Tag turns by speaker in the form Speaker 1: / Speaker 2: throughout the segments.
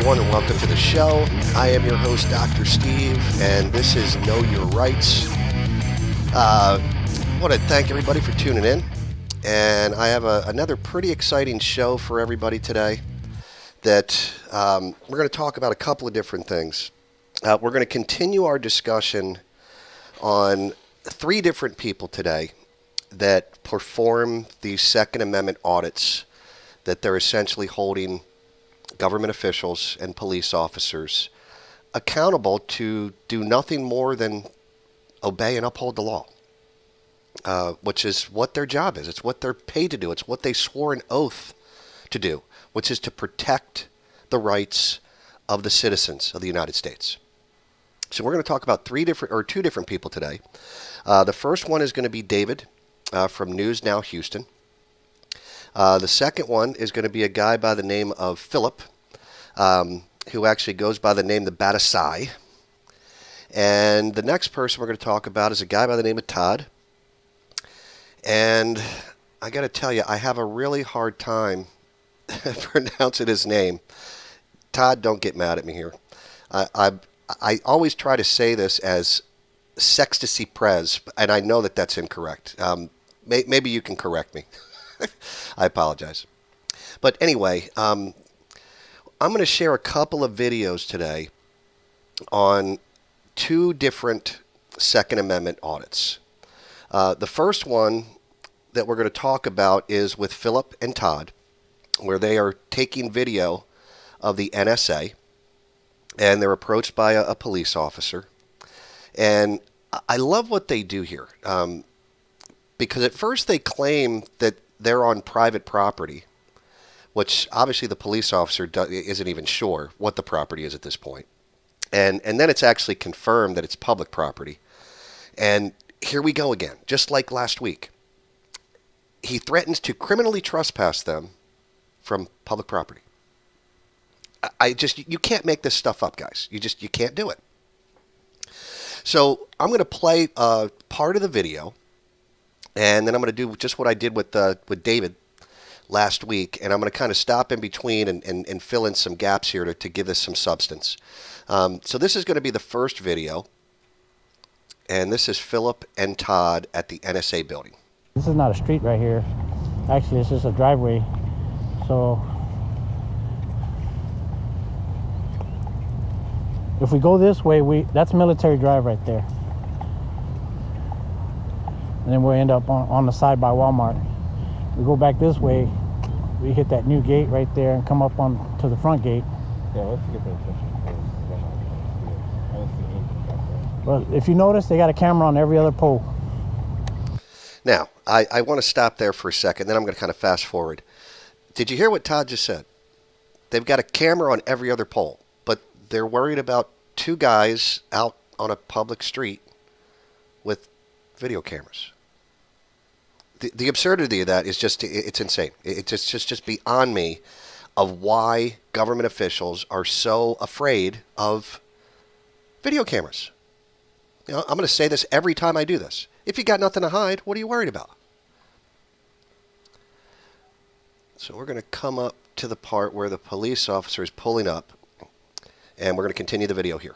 Speaker 1: everyone, and welcome to the show. I am your host, Dr. Steve, and this is Know Your Rights. I want to thank everybody for tuning in, and I have another pretty exciting show for everybody today that we're going to talk about a couple of different things. We're going to continue our discussion on three different people today that perform these Second Amendment audits that they're essentially holding government officials and police officers accountable to do nothing more than obey and uphold the law, which is what their job is. It's what they're paid to do. It's what they swore an oath to do, which is to protect the rights of the citizens of the United States. So we're going to talk about two different people today. The first one is going to be David from News Now Houston. The second one is going to be a guy by the name of Philip, who actually goes by the name the Battousai. And the next person we're going to talk about is a guy by the name of Todd. And I got to tell you, I have a really hard time pronouncing his name. Todd, don't get mad at me here. I always try to say this as SAEXTAZYPREZ, and I know that that's incorrect. Maybe you can correct me. I apologize. But anyway, I'm going to share a couple of videos today on two different Second Amendment audits. The first one that we're going to talk about is with Philip and Todd, where they are taking video of the NSA, and they're approached by a police officer. And I love what they do here, because at first they claim that they're on private property, which obviously the police officer isn't even sure what the property is at this point. And then it's actually confirmed that it's public property. And here we go again, just like last week. He threatens to criminally trespass them from public property. You can't make this stuff up, guys. You can't do it. So I'm going to play part of the video, and then I'm going to do just what I did with David last week, and I'm going to kind of stop in between and fill in some gaps here to give this some substance. So this is going to be the first video, and this is Philip and Todd at the NSA building.
Speaker 2: This is not a street right here. Actually, this is a driveway. So if we go this way, that's Military Drive right there. And then we'll end up on the side by Walmart. We go back this way, we hit that new gate right there and come up on to the front gate.
Speaker 3: Yeah, let's get that picture.
Speaker 2: Well, if you notice, they got a camera on every other pole.
Speaker 1: Now, I want to stop there for a second, then I'm going to kind of fast forward. Did you hear what Todd just said? They've got a camera on every other pole, but they're worried about two guys out on a public street with video cameras. The absurdity of that is it's insane. It's just beyond me of why government officials are so afraid of video cameras. You know, I'm going to say this every time I do this. If you got nothing to hide, what are you worried about? So we're going to come up to the part where the police officer is pulling up, and we're going to continue the video here.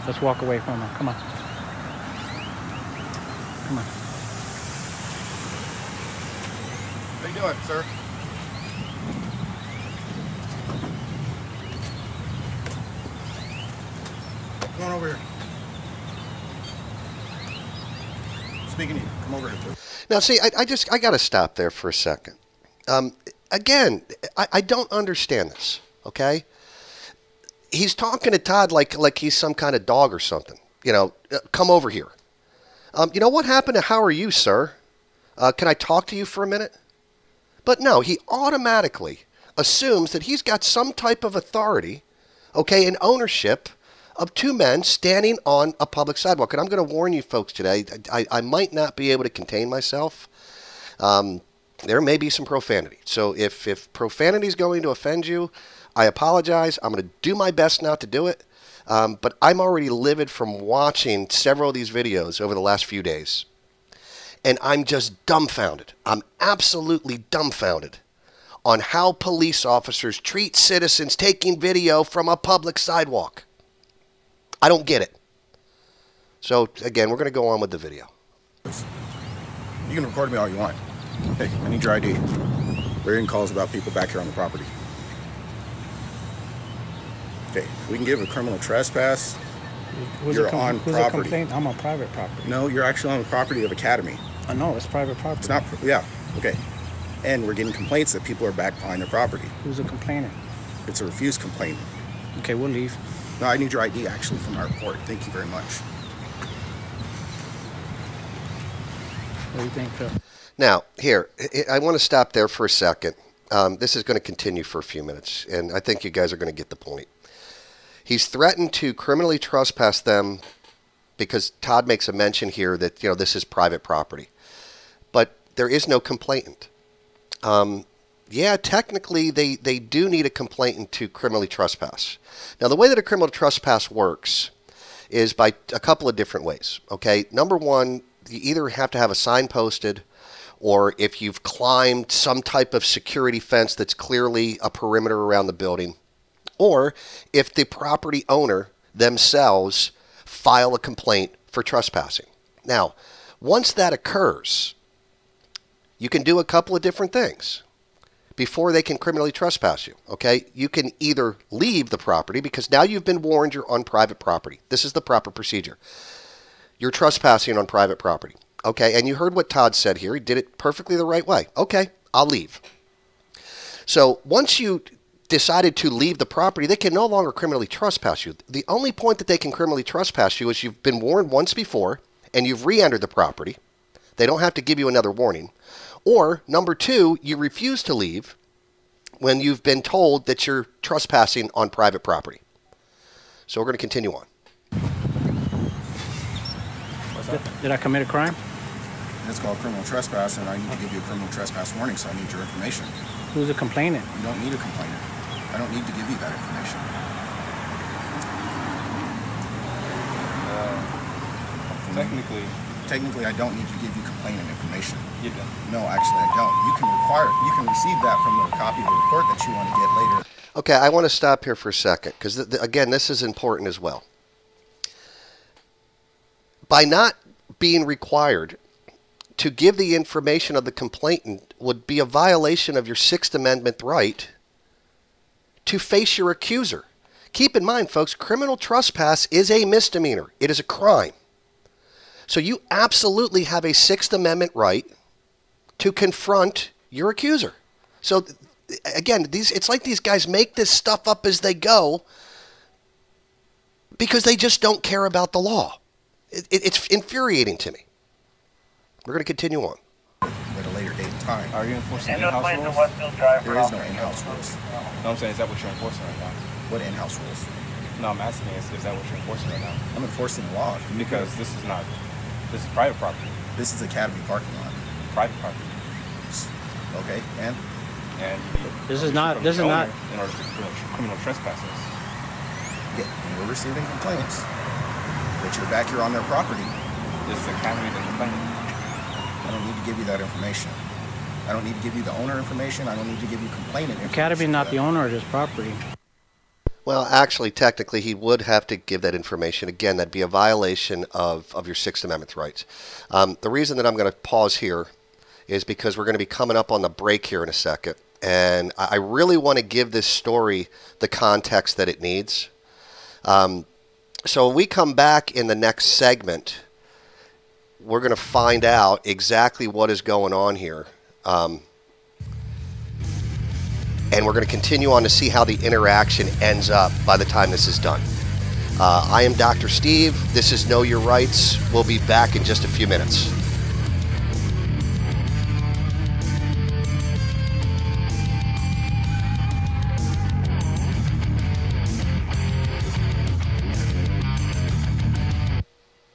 Speaker 2: Let's walk away from her. Come on. Come on.
Speaker 3: How you doing, sir? Come on over here. Speaking to you. Come over here, sir.
Speaker 1: Now, see, I got to stop there for a second. Again, I don't understand this, okay? He's talking to Todd like he's some kind of dog or something. You know, come over here. You know what happened to how are you, sir? Can I talk to you for a minute? But no, he automatically assumes that he's got some type of authority, okay, and ownership of two men standing on a public sidewalk. And I'm going to warn you folks today, I might not be able to contain myself. There may be some profanity. So if profanity is going to offend you, I apologize. I'm going to do my best not to do it. But I'm already livid from watching several of these videos over the last few days. And I'm just dumbfounded. I'm absolutely dumbfounded on how police officers treat citizens taking video from a public sidewalk. I don't get it. So, again, we're going to go on with the video.
Speaker 3: You can record me all you want. Hey, I need your ID. We're getting calls about people back here on the property. Okay, we can give a criminal trespass. You're on property.
Speaker 2: Complaint? I'm on private property.
Speaker 3: No, you're actually on the property of Academy.
Speaker 2: I know, it's private property.
Speaker 3: It's not, yeah, okay. And we're getting complaints that people are back behind their property.
Speaker 2: Who's a complainant?
Speaker 3: It's a refused complaint.
Speaker 2: Okay, we'll leave.
Speaker 3: No, I need your ID actually from our report. Thank you very much.
Speaker 2: What do you think, Phil?
Speaker 1: Now, here, I want to stop there for a second. This is going to continue for a few minutes, and I think you guys are going to get the point. He's threatened to criminally trespass them because Todd makes a mention here that, you know, this is private property. But there is no complainant. Yeah, technically, they do need a complainant to criminally trespass. Now, the way that a criminal trespass works is by a couple of different ways, okay? Number one, you either have to have a sign posted, or if you've climbed some type of security fence that's clearly a perimeter around the building, or if the property owner themselves file a complaint for trespassing. Now, once that occurs, you can do a couple of different things before they can criminally trespass you, okay? You can either leave the property because now you've been warned you're on private property. This is the proper procedure. You're trespassing on private property, okay? And you heard what Todd said here. He did it perfectly the right way. Okay, I'll leave. So once you decided to leave the property, they can no longer criminally trespass you. The only point that they can criminally trespass you is you've been warned once before and you've re-entered the property. They don't have to give you another warning. Or, number two, you refuse to leave when you've been told that you're trespassing on private property. So we're going to continue on.
Speaker 2: Did I commit a crime?
Speaker 3: It's called criminal trespass, and I need to give you a criminal trespass warning, so I need your information.
Speaker 2: Who's a complainant?
Speaker 3: You don't need a complainant. I don't need to give you that information. Technically, I don't need to give you complainant information.
Speaker 4: You don't?
Speaker 3: No, actually, I don't. You can receive that from the copy of the report that you want to get later.
Speaker 1: Okay, I want to stop here for a second because, again, this is important as well. By not being required to give the information of the complainant would be a violation of your Sixth Amendment right to face your accuser. Keep in mind, folks, criminal trespass is a misdemeanor. It is a crime. So you absolutely have a Sixth Amendment right to confront your accuser. So, again, it's like these guys make this stuff up as they go because they just don't care about the law. It's infuriating to me. We're going to continue on.
Speaker 3: At a later date and time.
Speaker 4: Are you enforcing in-house rules?
Speaker 3: There is no in-house rules.
Speaker 4: No, I'm saying, is that what you're enforcing right now?
Speaker 3: What in-house rules?
Speaker 4: No, I'm asking, is that what you're enforcing right now?
Speaker 3: I'm enforcing the law.
Speaker 4: Because this is private property.
Speaker 3: This is Academy parking lot.
Speaker 4: Private property.
Speaker 3: Okay, and
Speaker 2: This is not.
Speaker 4: In order to criminal trespassers.
Speaker 3: yeah, and we're receiving complaints that you're back here on their property.
Speaker 4: This is Academy the complainant.
Speaker 3: I don't need to give you that information. I don't need to give you the owner information. I don't need to give you complainant information.
Speaker 2: Academy not the owner of this property.
Speaker 1: Well, actually, technically, he would have to give that information. Again, that'd be a violation of your Sixth Amendment rights. The reason that I'm going to pause here is because we're going to be coming up on the break here in a second. And I really want to give this story the context that it needs. So when we come back in the next segment, we're going to find out exactly what is going on here. And we're going to continue on to see how the interaction ends up by the time this is done. I am Dr. Steve. This is Know Your Rights. We'll be back in just a few minutes.